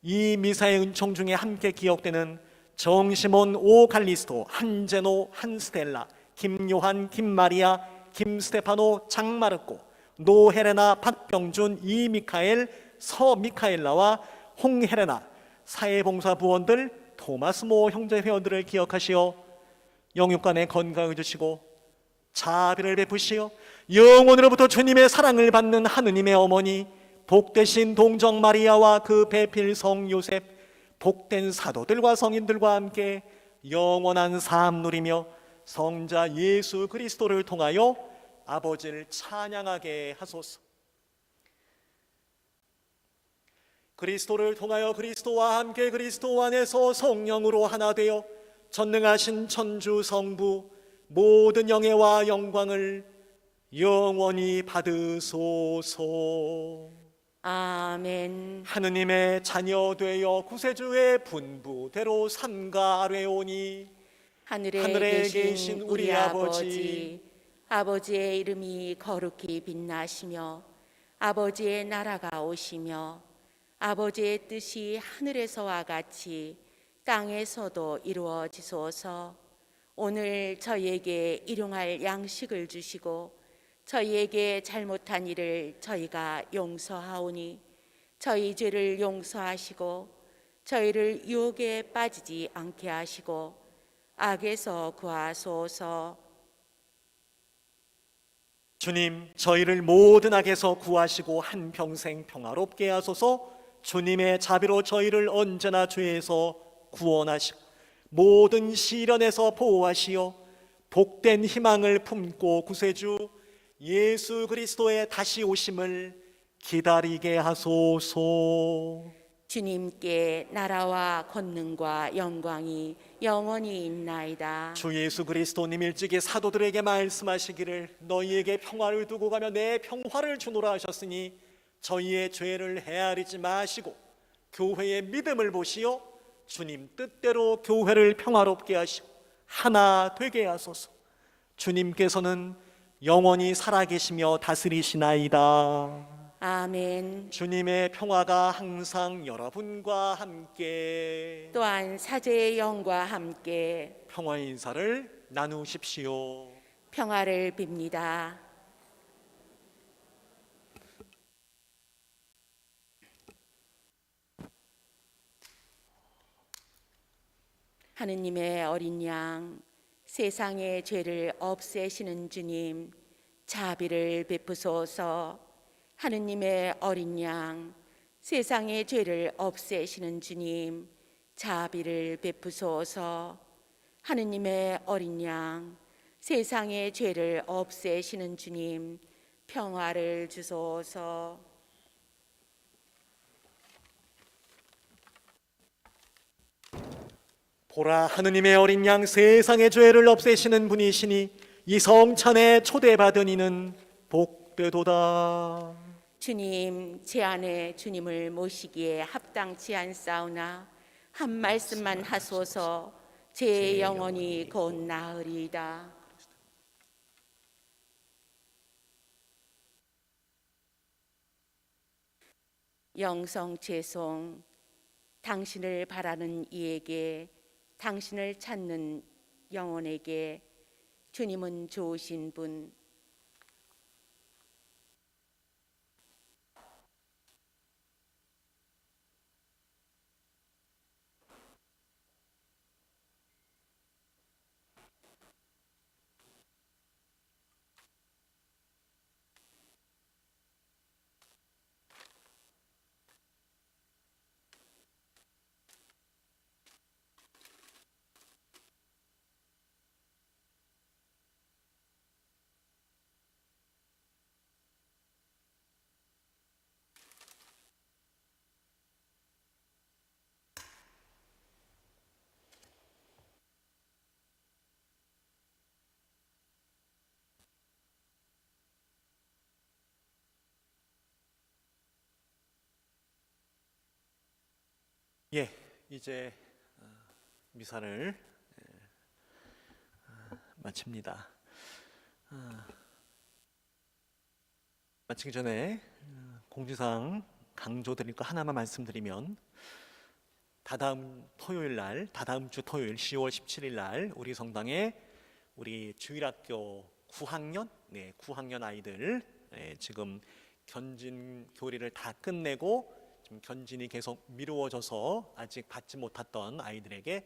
이 미사의 은총 중에 함께 기억되는 정시몬, 오갈리스토, 한제노, 한스텔라, 김요한, 김마리아, 김스테파노, 장마르코, 노헤레나, 박병준, 이미카엘, 서미카엘라와 홍헤레나, 사회봉사 부원들, 토마스모 형제 회원들을 기억하시어 영육간의 건강을 주시고 자비를 베푸시어 영원으로부터 주님의 사랑을 받는 하느님의 어머니 복되신 동정 마리아와 그 배필 성 요셉, 복된 사도들과 성인들과 함께 영원한 삶 누리며 성자 예수 그리스도를 통하여 아버지를 찬양하게 하소서. 그리스도를 통하여 그리스도와 함께 그리스도 안에서 성령으로 하나 되어 전능하신 천주 성부 모든 영예와 영광을 영원히 받으소서. 아멘. 하느님의 자녀 되어 구세주의 분부대로 삼가 아뢰오니 하늘에 계신 우리 아버지, 아버지의 이름이 거룩히 빛나시며 아버지의 나라가 오시며 아버지의 뜻이 하늘에서와 같이 땅에서도 이루어지소서. 오늘 저희에게 일용할 양식을 주시고 저희에게 잘못한 일을 저희가 용서하오니 저희 죄를 용서하시고 저희를 유혹에 빠지지 않게 하시고 악에서 구하소서. 주님, 저희를 모든 악에서 구하시고 한평생 평화롭게 하소서. 주님의 자비로 저희를 언제나 죄에서 구원하시고 모든 시련에서 보호하시어 복된 희망을 품고 구세주 예수 그리스도의 다시 오심을 기다리게 하소서. 주님께 나라와 권능과 영광이 영원히 있나이다. 주 예수 그리스도님 일찍이 사도들에게 말씀하시기를 너희에게 평화를 두고 가며 내 평화를 주노라 하셨으니 저희의 죄를 헤아리지 마시고 교회의 믿음을 보시어 주님 뜻대로 교회를 평화롭게 하시고 하나 되게 하소서. 주님께서는 영원히 살아계시며 다스리시나이다. 아멘. 주님의 평화가 항상 여러분과 함께 또한 사제의 영과 함께 평화의 인사를 나누십시오. 평화를 빕니다. 하느님의 어린 양, 세상의 죄를 없애시는 주님, 자비를 베푸소서. 하느님의 어린 양, 세상의 죄를 없애시는 주님, 자비를 베푸소서. 하느님의 어린 양, 세상의 죄를 없애시는 주님, 평화를 주소서. 보라, 하느님의 어린 양, 세상의 죄를 없애시는 분이시니 이 성찬에 초대받은 이는 복되도다. 주님, 제 안에 주님을 모시기에 합당치 않사오나 한 말씀만 하소서. 제 영혼이 곧 나으리이다. 영성 죄송, 당신을 바라는 이에게, 당신을 찾는 영혼에게 주님은 좋으신 분. 예, 이제 미사를 마칩니다. 마치기 전에 공지사항 강조드릴 거 하나만 말씀드리면, 다다음 주 토요일 10월 17일 날 우리 성당에 우리 주일학교 9학년 아이들, 지금 견진 교리를 다 끝내고 지금 견진이 계속 미루어져서 아직 받지 못했던 아이들에게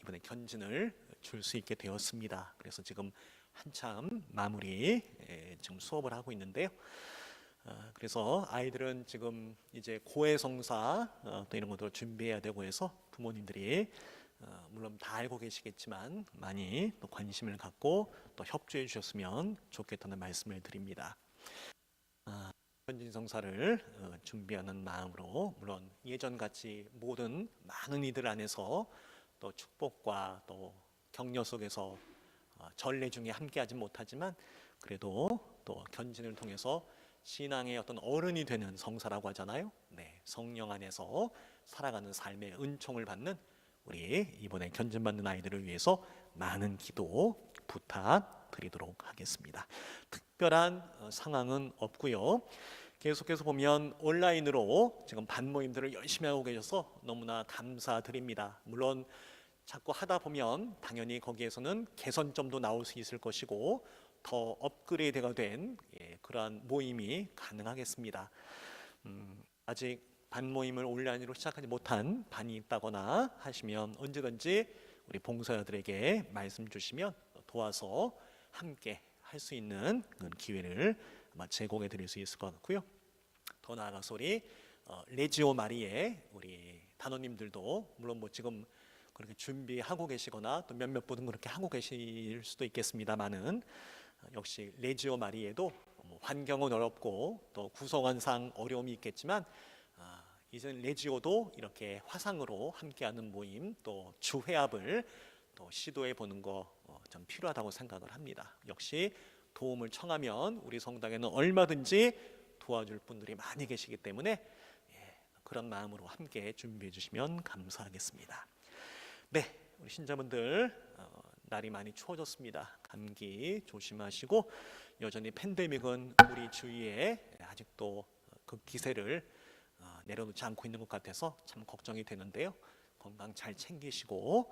이번에 견진을 줄 수 있게 되었습니다. 그래서 지금 한참 마무리 지금 수업을 하고 있는데요. 그래서 아이들은 지금 이제 고해성사 또 이런 것도 준비해야 되고 해서 부모님들이 물론 다 알고 계시겠지만 많이 또 관심을 갖고 또 협조해 주셨으면 좋겠다는 말씀을 드립니다. 현진성사를 준비하는 마음으로, 물론 예전같이 모든 많은 이들 안에서 또 축복과 또 격려 속에서 전례 중에 함께하지 못하지만, 그래도 또 견진을 통해서 신앙의 어떤 어른이 되는 성사라고 하잖아요. 네, 성령 안에서 살아가는 삶의 은총을 받는 우리 이번에 견진받는 아이들을 위해서 많은 기도 부탁드리도록 하겠습니다. 특별한 상황은 없고요. 계속해서 보면 온라인으로 지금 반모임들을 열심히 하고 계셔서 너무나 감사드립니다. 물론 자꾸 하다 보면 당연히 거기에서는 개선점도 나올 수 있을 것이고 더 업그레이드가 된 그러한 모임이 가능하겠습니다. 아직 반모임을 온라인으로 시작하지 못한 반이 있다거나 하시면 언제든지 우리 봉사자들에게 말씀 주시면 도와서 함께 할 수 있는 그런 기회를 아마 제공해 드릴 수 있을 것 같고요. 더 나아가서 우리 레지오 마리에 우리 단원님들도 물론 뭐 지금 그렇게 준비하고 계시거나 또 몇몇 분은 그렇게 하고 계실 수도 있겠습니다만은, 역시 레지오 마리에도 환경은 어렵고 또 구성원상 어려움이 있겠지만 이제는 레지오도 이렇게 화상으로 함께하는 모임, 또 주회합을 또 시도해 보는 거 좀 필요하다고 생각을 합니다. 역시 도움을 청하면 우리 성당에는 얼마든지 도와줄 분들이 많이 계시기 때문에 그런 마음으로 함께 준비해 주시면 감사하겠습니다. 네, 우리 신자분들 날이 많이 추워졌습니다. 감기 조심하시고, 여전히 팬데믹은 우리 주위에 아직도 그 기세를 내려놓지 않고 있는 것 같아서 참 걱정이 되는데요. 건강 잘 챙기시고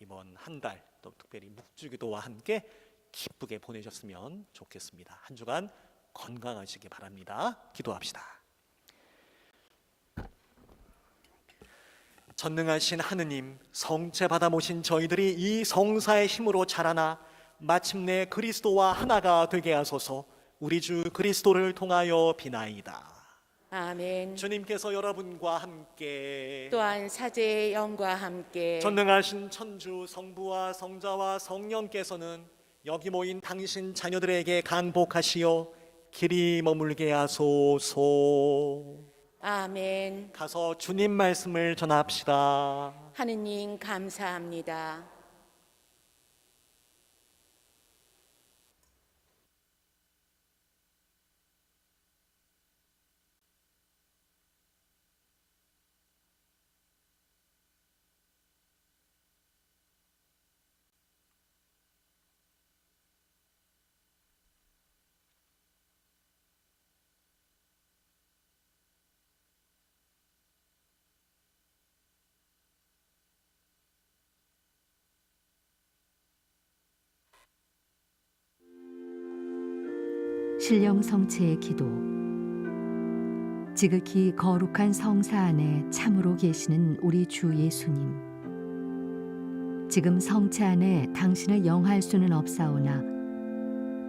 이번 한 달 또 특별히 묵주기도와 함께 기쁘게 보내셨으면 좋겠습니다. 한 주간 건강하시기 바랍니다. 기도합시다. 전능하신 하느님, 성체 받아 모신 저희들이 이 성사의 힘으로 자라나 마침내 그리스도와 하나가 되게 하소서. 우리 주 그리스도를 통하여 비나이다. 아멘. 주님께서 여러분과 함께 또한 사제의 영과 함께 전능하신 천주 성부와 성자와 성령께서는 여기 모인 당신 자녀들에게 강복하시어 길이 머물게 하소서. 아멘. 가서 주님 말씀을 전합시다. 하느님 감사합니다. 신령 성체의 기도. 지극히 거룩한 성사 안에 참으로 계시는 우리 주 예수님, 지금 성체 안에 당신을 영할 수는 없사오나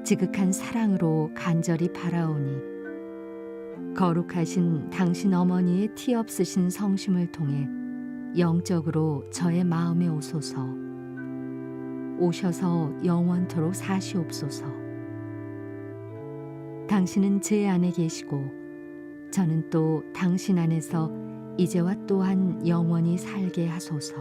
지극한 사랑으로 간절히 바라오니 거룩하신 당신 어머니의 티 없으신 성심을 통해 영적으로 저의 마음에 오소서. 오셔서 영원토록 사시옵소서. 당신은 제 안에 계시고 저는 또 당신 안에서 이제와 또한 영원히 살게 하소서.